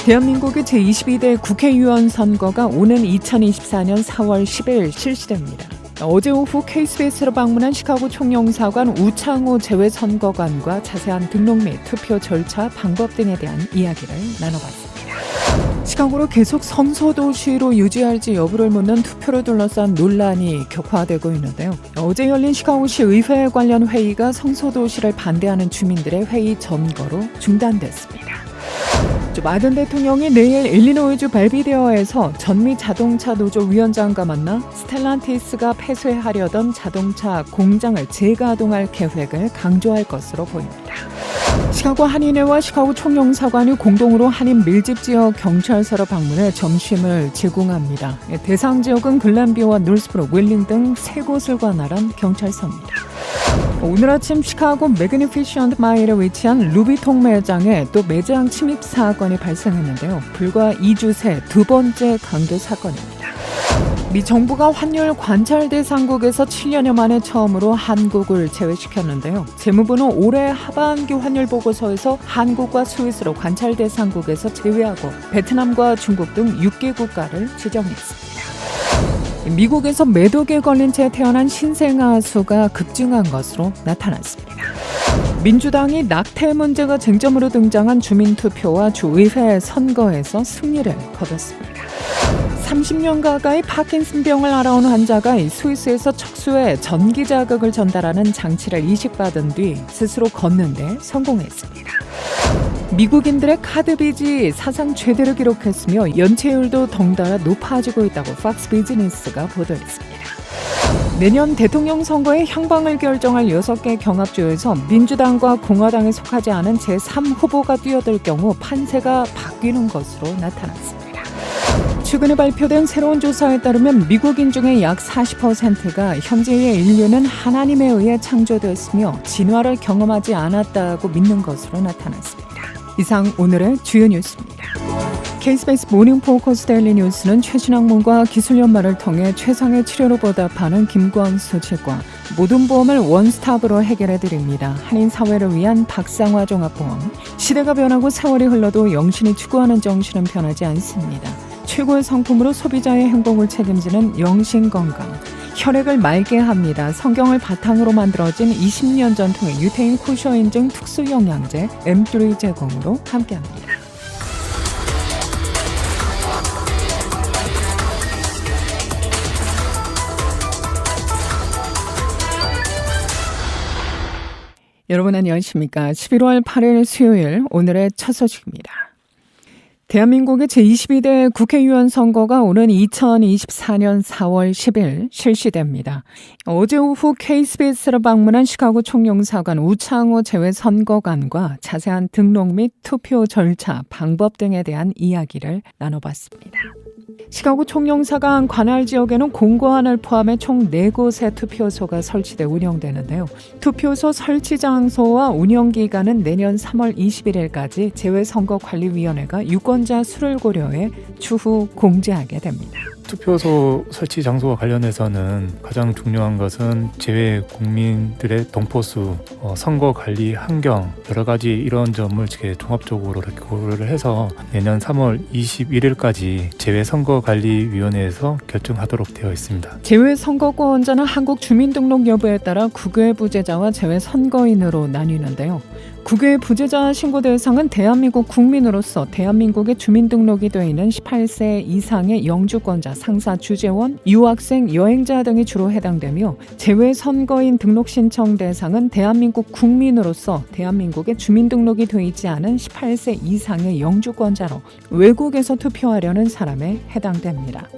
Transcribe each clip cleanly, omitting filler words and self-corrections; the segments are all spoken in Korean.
대한민국의 제22대 국회의원 선거가 오는 2024년 4월 10일 실시됩니다. 어제 오후 KBS로 방문한 시카고 총영사관 우창호 재외선거관과 자세한 등록 및 투표 절차, 방법 등에 대한 이야기를 나눠봤습니다. 시카고로 계속 성소도시로 유지할지 여부를 묻는 투표를 둘러싼 논란이 격화되고 있는데요. 어제 열린 시카고시 의회 관련 회의가 성소도시를 반대하는 주민들의 회의 점거로 중단됐습니다. 바이든 대통령이 내일 일리노이주 벨비데어에서 전미 자동차 노조 위원장과 만나 스텔란티스가 폐쇄하려던 자동차 공장을 재가동할 계획을 강조할 것으로 보입니다. 시카고 한인회와 시카고 총영사관이 공동으로 한인 밀집 지역 경찰서로 방문해 점심을 제공합니다. 대상 지역은 글랜비와 놀스브룩, 윌링 등 세 곳을 관할한 경찰서입니다. 오늘 아침 시카고 매그니피션트 마일에 위치한 루비통 매장에 또 매장 침입 사건이 발생했는데요. 불과 2주 새 두 번째 강도 사건입니다. 미 정부가 환율 관찰 대상국에서 7년여 만에 처음으로 한국을 제외시켰는데요. 재무부는 올해 하반기 환율 보고서에서 한국과 스위스로 관찰 대상국에서 제외하고 베트남과 중국 등 6개 국가를 지정했습니다. 미국에서 매독에 걸린 채 태어난 신생아 수가 급증한 것으로 나타났습니다. 민주당이 낙태 문제가 쟁점으로 등장한 주민투표와 주의회 선거에서 승리를 거뒀습니다. 30년 가까이 파킨슨병을 앓아온 환자가 스위스에서 척수에 전기자극을 전달하는 장치를 이식받은 뒤 스스로 걷는데 성공했습니다. 미국인들의 카드빚이 사상 최대를 기록했으며 연체율도 덩달아 높아지고 있다고 팍스 비즈니스가 보도했습니다. 내년 대통령 선거의 향방을 결정할 6개 경합주에서 민주당과 공화당에 속하지 않은 제3후보가 뛰어들 경우 판세가 바뀌는 것으로 나타났습니다. 최근에 발표된 새로운 조사에 따르면 미국인 중에 약 40%가 현재의 인류는 하나님에 의해 창조됐으며 진화를 경험하지 않았다고 믿는 것으로 나타났습니다. 이상 오늘의 주요 뉴스입니다. KBS 모닝 포커스 데일리 뉴스는 최신 학문과 기술 연마를 통해 최상의 치료로 보답하는 김광수 측과 모든 보험을 원스톱으로 해결해드립니다. 한인 사회를 위한 박상화 종합보험. 시대가 변하고 세월이 흘러도 영신이 추구하는 정신은 변하지 않습니다. 최고의 상품으로 소비자의 행복을 책임지는 영신건강. 혈액을 맑게 합니다. 성경을 바탕으로 만들어진 20년 전통의 유태인 쿠셔 인증 특수 영양제 M3 제공으로 함께합니다. 여러분 안녕하십니까? 11월 8일 수요일 오늘의 첫 소식입니다. 대한민국의 제22대 국회의원 선거가 오는 2024년 4월 10일 실시됩니다. 어제 오후 KBS를 방문한 시카고 총영사관 우창호 재외선거관과 자세한 등록 및 투표 절차, 방법 등에 대한 이야기를 나눠봤습니다. 시카고 총영사관 관할 지역에는 공고안을 포함해 총 4곳의 투표소가 설치돼 운영되는데요. 투표소 설치 장소와 운영 기간은 내년 3월 21일까지 재외선거관리위원회가 유권자 수를 고려해 추후 공지하게 됩니다. 투표소 설치 장소와 관련해서는 가장 중요한 것은 재외 국민들의 동포수, 선거 관리 환경 여러 가지 이런 점을 이렇게 종합적으로 이렇게 고려를 해서 내년 3월 21일까지 재외선거관리위원회에서 결정하도록 되어 있습니다. 재외선거권자는 한국 주민등록 여부에 따라 국외 부재자와 재외선거인으로 나뉘는데요. 국외 부재자 신고 대상은 대한민국 국민으로서 대한민국에 주민등록이 되어 있는 18세 이상의 영주권자, 상사, 주재원, 유학생, 여행자 등이 주로 해당되며 재외선거인 등록 신청 대상은 대한민국 국민으로서 대한민국에 주민등록이 되어 있지 않은 18세 이상의 영주권자로 외국에서 투표하려는 사람에 해당됩니다.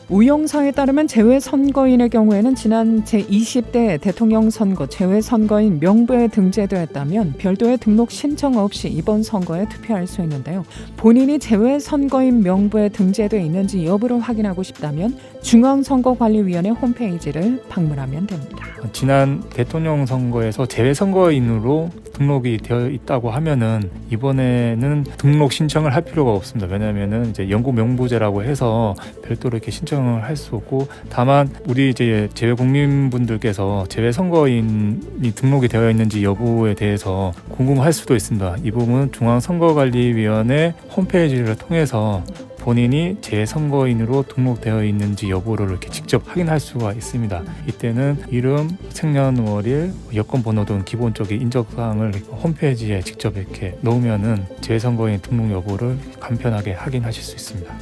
우영사에 따르면 재외선거인의 경우에는 지난 제20대 대통령 선거 재외선거인 명부에 등재되었다면 별도의 등록 신청 없이 이번 선거에 투표할 수 있는데요. 본인이 재외선거인 명부에 등재되어 있는지 여부를 확인하고 싶다면 중앙선거관리위원회 홈페이지를 방문하면 됩니다. 지난 대통령 선거에서 재외선거인으로 등록이 되어 있다고 하면은 이번에는 등록 신청을 할 필요가 없습니다. 왜냐하면은 이제 영구 명부제라고 해서 별도로 이렇게 신청 확정을 할 수 없고, 다만 우리 이제 재외 국민분들께서 재외 선거인이 등록이 되어 있는지 여부에 대해서 궁금할 수도 있습니다. 이 부분은 중앙선거관리위원회 홈페이지를 통해서 본인이 재선거인으로 등록되어 있는지 여부를 이렇게 직접 확인할 수가 있습니다. 이때는 이름, 생년월일, 여권번호 등 기본적인 인적사항을 홈페이지에 직접 이렇게 놓으면은 재선거인 등록 여부를 간편하게 확인하실 수 있습니다.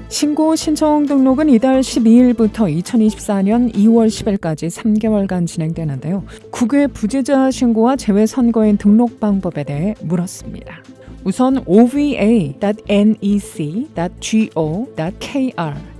신고 신청 등록은 이달 12일부터 2024년 2월 10일까지 3개월간 진행되는데요. 국외 부재자 신고와 재외 선거인 등록 방법에 대해 물었습니다. 우선 ova.nec.go.kr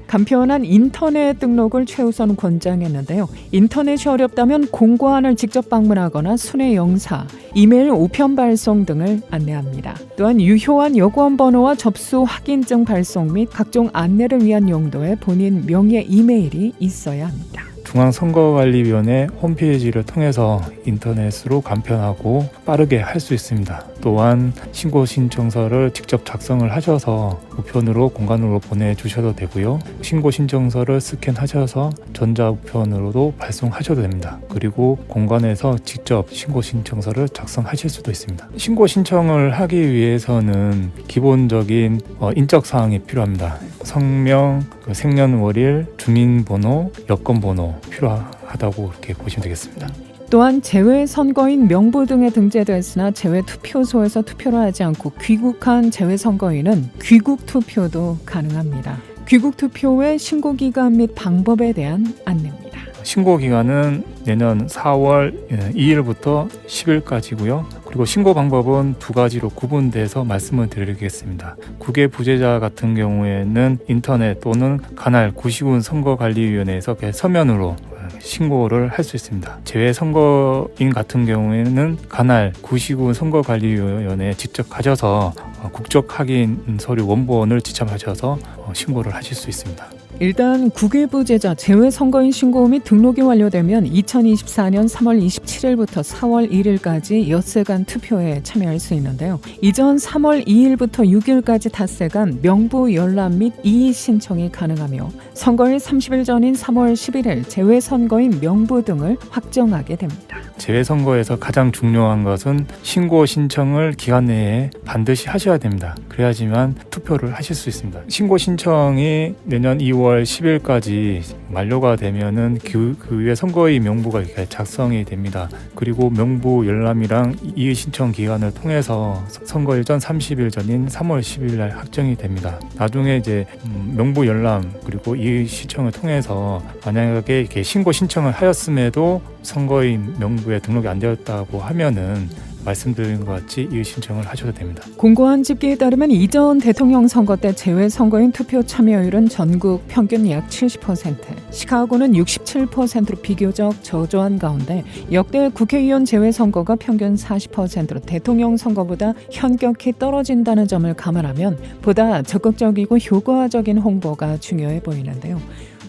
간편한 인터넷 등록을 최우선 권장했는데요. 인터넷이 어렵다면 공고안을 직접 방문하거나 순회 영사, 이메일 우편 발송 등을 안내합니다. 또한 유효한 여권 번호와 접수 확인증 발송 및 각종 안내를 위한 용도의 본인 명의 이메일이 있어야 합니다. 중앙선거관리위원회 홈페이지를 통해서 인터넷으로 간편하고 빠르게 할 수 있습니다. 또한 신고 신청서를 직접 작성을 하셔서 우편으로 공간으로 보내주셔도 되고요. 신고 신청서를 스캔하셔서 전자우편으로도 발송하셔도 됩니다. 그리고 공간에서 직접 신고 신청서를 작성하실 수도 있습니다. 신고 신청을 하기 위해서는 기본적인 인적사항이 필요합니다. 성명, 생년월일, 주민번호, 여권번호 필요하다고 이렇게 보시면 되겠습니다. 또한 재외 선거인 명부 등에 등재됐으나 재외 투표소에서 투표를 하지 않고 귀국한 재외 선거인은 귀국 투표도 가능합니다. 귀국 투표의 신고 기간 및 방법에 대한 안내입니다. 신고 기간은 내년 4월 2일부터 10일까지고요. 그리고 신고 방법은 두 가지로 구분돼서 말씀을 드리겠습니다. 국외 부재자 같은 경우에는 인터넷 또는 관할 구시군 선거관리위원회에서 서면으로 신고를 할 수 있습니다. 재외 선거인 같은 경우에는 관할 구시군 선거관리위원회에 직접 가셔서 국적 확인 서류 원본을 지참하셔서 신고를 하실 수 있습니다. 일단 국외 부재자 재외 선거인 신고 및 등록이 완료되면 2024년 3월 27일부터 4월 1일까지 엿새간 투표에 참여할 수 있는데요. 이전 3월 2일부터 6일까지 닷새간 명부 열람 및 이의 신청이 가능하며 선거일 30일 전인 3월 11일 재외 선거인 명부 등을 확정하게 됩니다. 재외 선거에서 가장 중요한 것은 신고 신청을 기간 내에 반드시 하셔야 됩니다. 그래야지만 투표를 하실 수 있습니다. 신고 신청이 내년 2월 10일까지 만료가 되면은 그 위에 선거인 명부가 이렇게 작성이 됩니다. 그리고 명부 열람이랑 이의 신청 기간을 통해서 선거일 전 30일 전인 3월 10일 날 확정이 됩니다. 나중에 이제 명부 열람 그리고 이의 신청을 통해서 만약에 이렇게 신고 신청을 하였음에도 선거인 명부에 등록이 안 되었다고 하면은 말씀드린 것 같이 이의 신청을 하셔도 됩니다. 공고한 집계에 따르면 이전 대통령 선거 때 재외 선거인 투표 참여율은 전국 평균 약 70%, 시카고는 67%로 비교적 저조한 가운데 역대 국회의원 재외 선거가 평균 40%로 대통령 선거보다 현격히 떨어진다는 점을 감안하면 보다 적극적이고 효과적인 홍보가 중요해 보이는데요.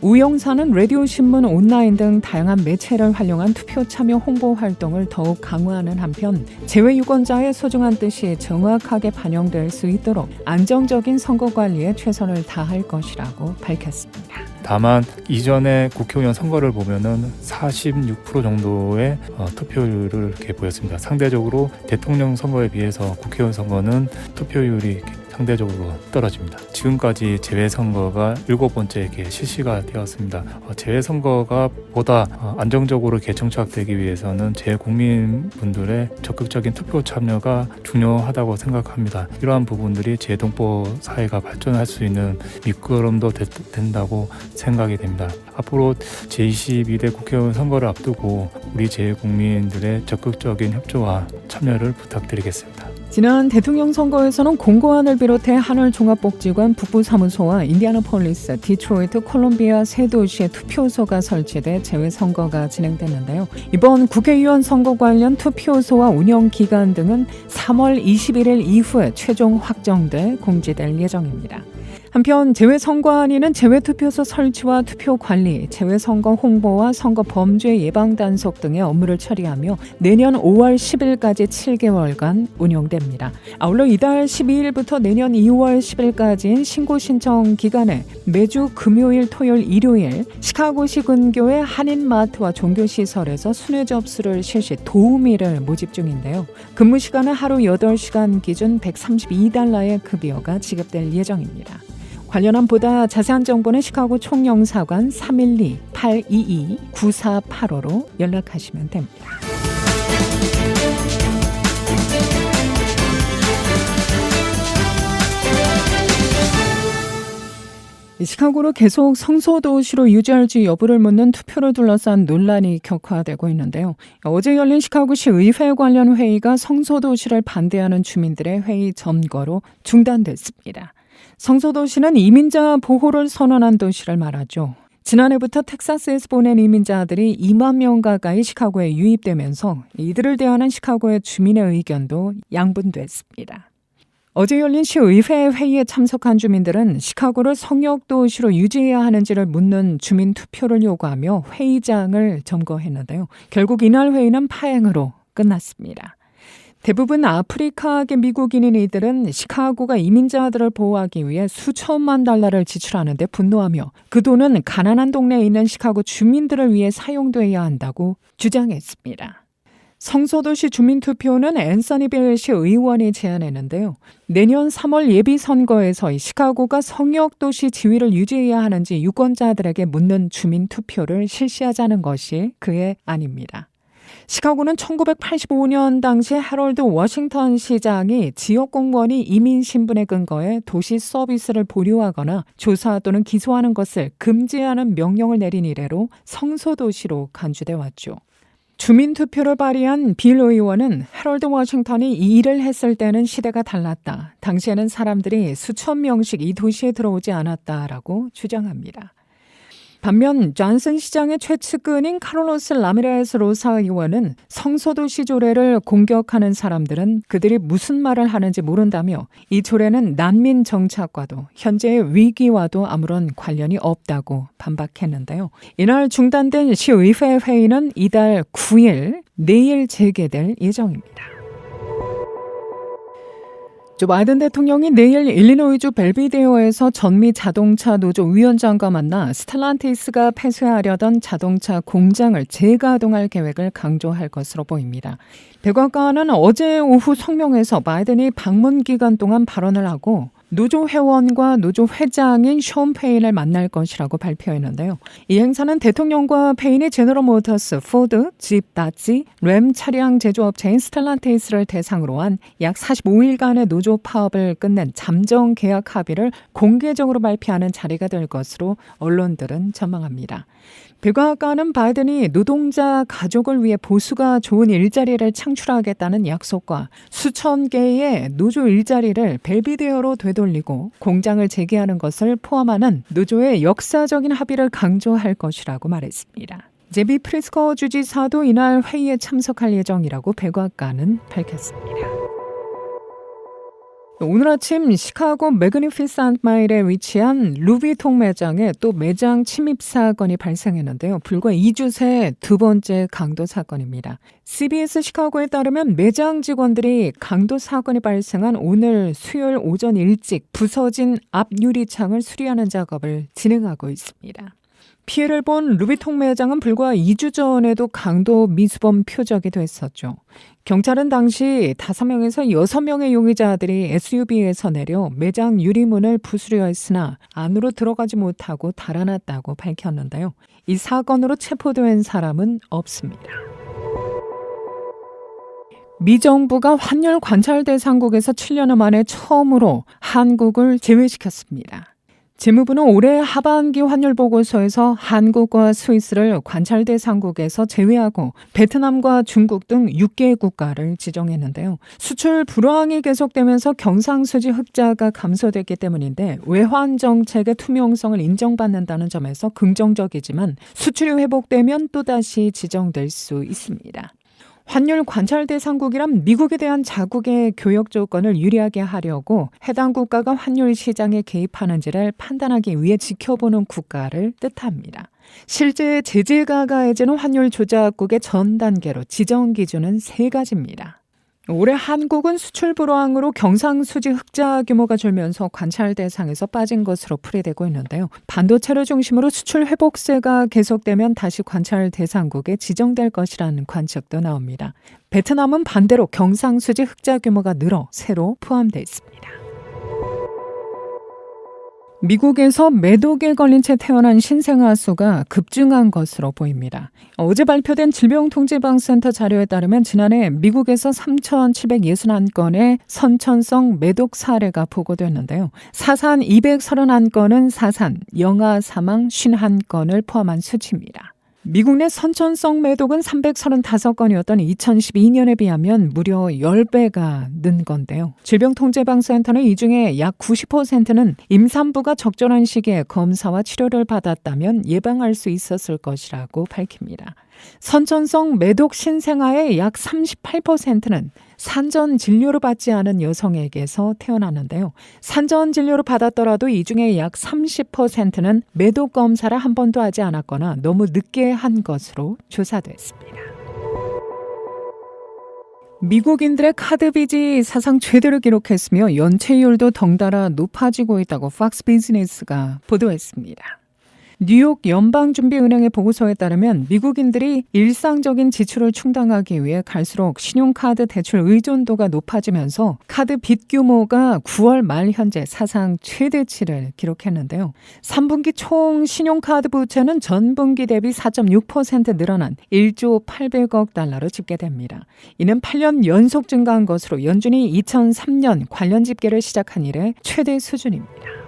우영사는 라디오, 신문, 온라인 등 다양한 매체를 활용한 투표 참여 홍보 활동을 더욱 강화하는 한편 재외 유권자의 소중한 뜻이 정확하게 반영될 수 있도록 안정적인 선거 관리에 최선을 다할 것이라고 밝혔습니다. 다만 이전에 국회의원 선거를 보면은 46% 정도의 투표율을 이렇게 보였습니다. 상대적으로 대통령 선거에 비해서 국회의원 선거는 투표율이 상대적으로 떨어집니다. 지금까지 재외선거가 7번째 이렇게 실시가 되었습니다. 재외선거가 보다 안정적으로 개청착되기 위해서는 재국민분들의 적극적인 투표 참여가 중요하다고 생각합니다. 이러한 부분들이 재동포 사회가 발전할 수 있는 미끄럼도 된다고 생각이 됩니다. 앞으로 제22대 국회의원 선거를 앞두고 우리 재국민들의 적극적인 협조와 참여를 부탁드리겠습니다. 지난 대통령 선거에서는 공고안을 비롯해 한울종합복지관 북부사무소와 인디애나폴리스, 디트로이트, 콜롬비아 세 도시의 투표소가 설치돼 재외선거가 진행됐는데요. 이번 국회의원 선거 관련 투표소와 운영기간 등은 3월 21일 이후에 최종 확정돼 공지될 예정입니다. 한편 재외선관위는 재외투표소 설치와 투표 관리, 재외선거 홍보와 선거 범죄 예방 단속 등의 업무를 처리하며 내년 5월 10일까지 7개월간 운영됩니다. 아울러 이달 12일부터 내년 2월 10일까지인 신고 신청 기간에 매주 금요일, 토요일, 일요일 시카고시 근교의 한인마트와 종교시설에서 순회 접수를 실시 도우미를 모집 중인데요. 근무 시간은 하루 8시간 기준 $132의 급여가 지급될 예정입니다. 관련한 보다 자세한 정보는 시카고 총영사관 312-822-9485로 연락하시면 됩니다. 시카고로 계속 성소도시로 유지할지 여부를 묻는 투표를 둘러싼 논란이 격화되고 있는데요. 어제 열린 시카고시 의회 관련 회의가 성소도시를 반대하는 주민들의 회의 점거로 중단됐습니다. 성소도시는 이민자 보호를 선언한 도시를 말하죠. 지난해부터 텍사스에서 보낸 이민자들이 2만 명 가까이 시카고에 유입되면서 이들을 대하는 시카고의 주민의 의견도 양분됐습니다. 어제 열린 시의회 회의에 참석한 주민들은 시카고를 성역도시로 유지해야 하는지를 묻는 주민 투표를 요구하며 회의장을 점거했는데요. 결국 이날 회의는 파행으로 끝났습니다. 대부분 아프리카계 미국인인 이들은 시카고가 이민자들을 보호하기 위해 수천만 달러를 지출하는데 분노하며 그 돈은 가난한 동네에 있는 시카고 주민들을 위해 사용돼야 한다고 주장했습니다. 성소도시 주민투표는 앤서니빌시 의원이 제안했는데요. 내년 3월 예비선거에서 시카고가 성역도시 지위를 유지해야 하는지 유권자들에게 묻는 주민투표를 실시하자는 것이 그의 안입니다. 시카고는 1985년 당시 해럴드 워싱턴 시장이 지역 공무원이 이민 신분에 근거해 도시 서비스를 보류하거나 조사 또는 기소하는 것을 금지하는 명령을 내린 이래로 성소도시로 간주돼 왔죠. 주민투표를 발의한 빌 의원은 해럴드 워싱턴이 이 일을 했을 때는 시대가 달랐다. 당시에는 사람들이 수천 명씩 이 도시에 들어오지 않았다라고 주장합니다. 반면 존슨 시장의 최측근인 카를로스 라미레스 로사 의원은 성소도시 조례를 공격하는 사람들은 그들이 무슨 말을 하는지 모른다며 이 조례는 난민 정착과도 현재의 위기와도 아무런 관련이 없다고 반박했는데요. 이날 중단된 시의회 회의는 이달 9일 내일 재개될 예정입니다. 조 바이든 대통령이 내일 일리노이주 벨비데어에서 전미 자동차 노조 위원장과 만나 스텔란티스가 폐쇄하려던 자동차 공장을 재가동할 계획을 강조할 것으로 보입니다. 백악관은 어제 오후 성명에서 바이든이 방문 기간 동안 발언을 하고 노조 회원과 노조 회장인 숀 페인을 만날 것이라고 발표했는데요. 이 행사는 대통령과 페인이 제너럴 모터스, 포드, 집, 다지, 램 차량 제조업체인 스텔란티스를 대상으로 한 약 45일간의 노조 파업을 끝낸 잠정 계약 합의를 공개적으로 발표하는 자리가 될 것으로 언론들은 전망합니다. 백악관은 바이든이 노동자 가족을 위해 보수가 좋은 일자리를 창출하겠다는 약속과 수천 개의 노조 일자리를 벨비데어로 되돌리고 공장을 재개하는 것을 포함하는 노조의 역사적인 합의를 강조할 것이라고 말했습니다. 제비 프리스커 주지사도 이날 회의에 참석할 예정이라고 백악관은 밝혔습니다. 오늘 아침 시카고 매그니피센트 마일에 위치한 루비통 매장에 또 매장 침입 사건이 발생했는데요. 불과 2주 새 두 번째 강도 사건입니다. CBS 시카고에 따르면 매장 직원들이 강도 사건이 발생한 오늘 수요일 오전 일찍 부서진 앞 유리창을 수리하는 작업을 진행하고 있습니다. 피해를 본 루비통 매장은 불과 2주 전에도 강도 미수범 표적이 됐었죠. 경찰은 당시 5명에서 6명의 용의자들이 SUV에서 내려 매장 유리문을 부수려 했으나 안으로 들어가지 못하고 달아났다고 밝혔는데요. 이 사건으로 체포된 사람은 없습니다. 미 정부가 환율 관찰 대상국에서 7년 만에 처음으로 한국을 제외시켰습니다. 재무부는 올해 하반기 환율 보고서에서 한국과 스위스를 관찰 대상국에서 제외하고 베트남과 중국 등 6개 국가를 지정했는데요. 수출 불황이 계속되면서 경상수지 흑자가 감소됐기 때문인데 외환 정책의 투명성을 인정받는다는 점에서 긍정적이지만 수출이 회복되면 또다시 지정될 수 있습니다. 환율 관찰 대상국이란 미국에 대한 자국의 교역 조건을 유리하게 하려고 해당 국가가 환율 시장에 개입하는지를 판단하기 위해 지켜보는 국가를 뜻합니다. 실제 제재가 가해지는 환율 조작국의 전 단계로 지정 기준은 3가지입니다. 올해 한국은 수출 불황으로 경상수지 흑자 규모가 줄면서 관찰 대상에서 빠진 것으로 풀이되고 있는데요. 반도체를 중심으로 수출 회복세가 계속되면 다시 관찰 대상국에 지정될 것이라는 관측도 나옵니다. 베트남은 반대로 경상수지 흑자 규모가 늘어 새로 포함되어 있습니다. 미국에서 매독에 걸린 채 태어난 신생아 수가 급증한 것으로 보입니다. 어제 발표된 질병통제방센터 자료에 따르면 지난해 미국에서 3,761건의 선천성 매독 사례가 보고됐는데요. 사산 231건은 사산, 영아 사망 51건을 포함한 수치입니다. 미국 내 선천성 매독은 335건이었던 2012년에 비하면 무려 10배가 는 건데요. 질병통제방센터는 이 중에 약 90%는 임산부가 적절한 시기에 검사와 치료를 받았다면 예방할 수 있었을 것이라고 밝힙니다. 선천성 매독 신생아의 약 38%는 산전 진료를 받지 않은 여성에게서 태어나는데요. 산전 진료를 받았더라도 이 중에 약 30%는 매독 검사를 한 번도 하지 않았거나 너무 늦게 한 것으로 조사됐습니다. 미국인들의 카드 빚이 사상 최대를 기록했으며 연체율도 덩달아 높아지고 있다고 팍스 비즈니스가 보도했습니다. 뉴욕 연방준비은행의 보고서에 따르면 미국인들이 일상적인 지출을 충당하기 위해 갈수록 신용카드 대출 의존도가 높아지면서 카드 빚 규모가 9월 말 현재 사상 최대치를 기록했는데요. 3분기 총 신용카드 부채는 전분기 대비 4.6% 늘어난 1조 800억 달러로 집계됩니다. 이는 8년 연속 증가한 것으로 연준이 2003년 관련 집계를 시작한 이래 최대 수준입니다.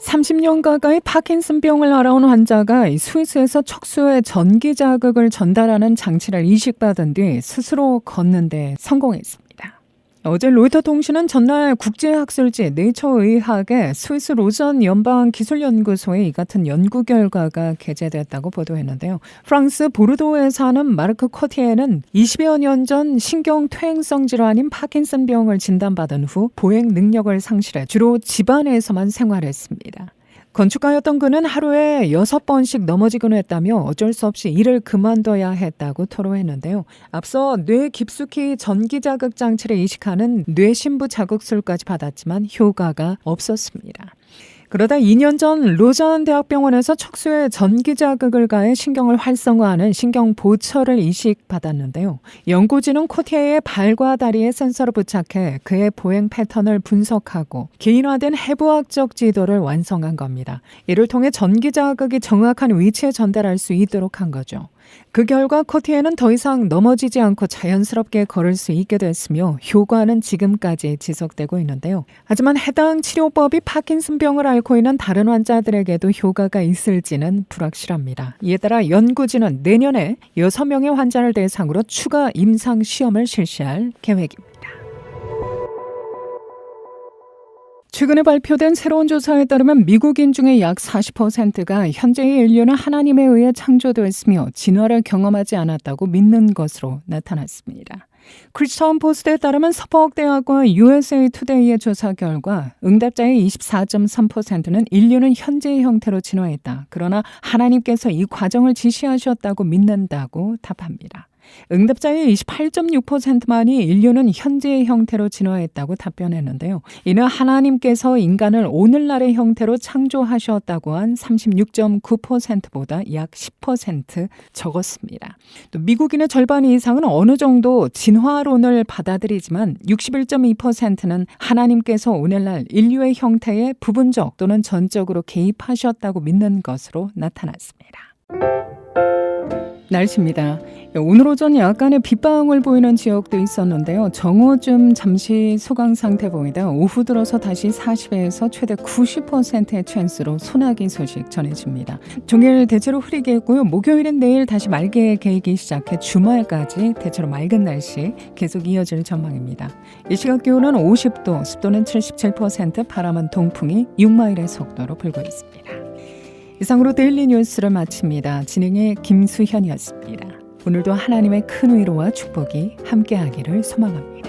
30년 가까이 파킨슨병을 앓아온 환자가 스위스에서 척수에 전기 자극을 전달하는 장치를 이식받은 뒤 스스로 걷는 데 성공했습니다. 어제 로이터 통신은 전날 국제학술지 네이처의학의 스위스 로전 연방기술연구소에 이 같은 연구 결과가 게재됐다고 보도했는데요. 프랑스 보르도에 사는 마르크 코티에는 20여 년 전 신경퇴행성 질환인 파킨슨병을 진단받은 후 보행 능력을 상실해 주로 집안에서만 생활했습니다. 건축가였던 그는 하루에 6번씩 넘어지곤 했다며 어쩔 수 없이 일을 그만둬야 했다고 토로했는데요. 앞서 뇌에 깊숙이 전기자극 장치를 이식하는 뇌신부 자극술까지 받았지만 효과가 없었습니다. 그러다 2년 전 로전 대학병원에서 척수에 전기자극을 가해 신경을 활성화하는 신경보철을 이식받았는데요. 연구진은 코티에의 발과 다리에 센서를 부착해 그의 보행 패턴을 분석하고 개인화된 해부학적 지도를 완성한 겁니다. 이를 통해 전기자극이 정확한 위치에 전달할 수 있도록 한 거죠. 그 결과 코티에는 더 이상 넘어지지 않고 자연스럽게 걸을 수 있게 됐으며 효과는 지금까지 지속되고 있는데요. 하지만 해당 치료법이 파킨슨병을 앓고 있는 다른 환자들에게도 효과가 있을지는 불확실합니다. 이에 따라 연구진은 내년에 6명의 환자를 대상으로 추가 임상 시험을 실시할 계획입니다. 최근에 발표된 새로운 조사에 따르면 미국인 중에 약 40%가 현재의 인류는 하나님에 의해 창조되었으며 진화를 경험하지 않았다고 믿는 것으로 나타났습니다. 크리스천 포스트에 따르면 서버대학과 USA 투데이의 조사 결과 응답자의 24.3%는 인류는 현재의 형태로 진화했다. 그러나 하나님께서 이 과정을 지시하셨다고 믿는다고 답합니다. 응답자의 28.6%만이 인류는 현재의 형태로 진화했다고 답변했는데요. 이는 하나님께서 인간을 오늘날의 형태로 창조하셨다고 한 36.9%보다 약 10% 적었습니다. 또 미국인의 절반 이상은 어느 정도 진화론을 받아들이지만 61.2%는 하나님께서 오늘날 인류의 형태에 부분적 또는 전적으로 개입하셨다고 믿는 것으로 나타났습니다. 날씨입니다. 오늘 오전 약간의 빗방울 보이는 지역도 있었는데요. 정오쯤 잠시 소강 상태 보이다 오후 들어서 다시 40에서 최대 90%의 찬스로 소나기 소식 전해집니다. 종일 대체로 흐리겠고요. 목요일은 내일 다시 맑게 개이기 시작해 주말까지 대체로 맑은 날씨 계속 이어질 전망입니다. 이 시각 기온은 50도, 습도는 77%, 바람은 동풍이 6마일의 속도로 불고 있습니다. 이상으로 데일리 뉴스를 마칩니다. 진행의 김수현이었습니다. 오늘도 하나님의 큰 위로와 축복이 함께하기를 소망합니다.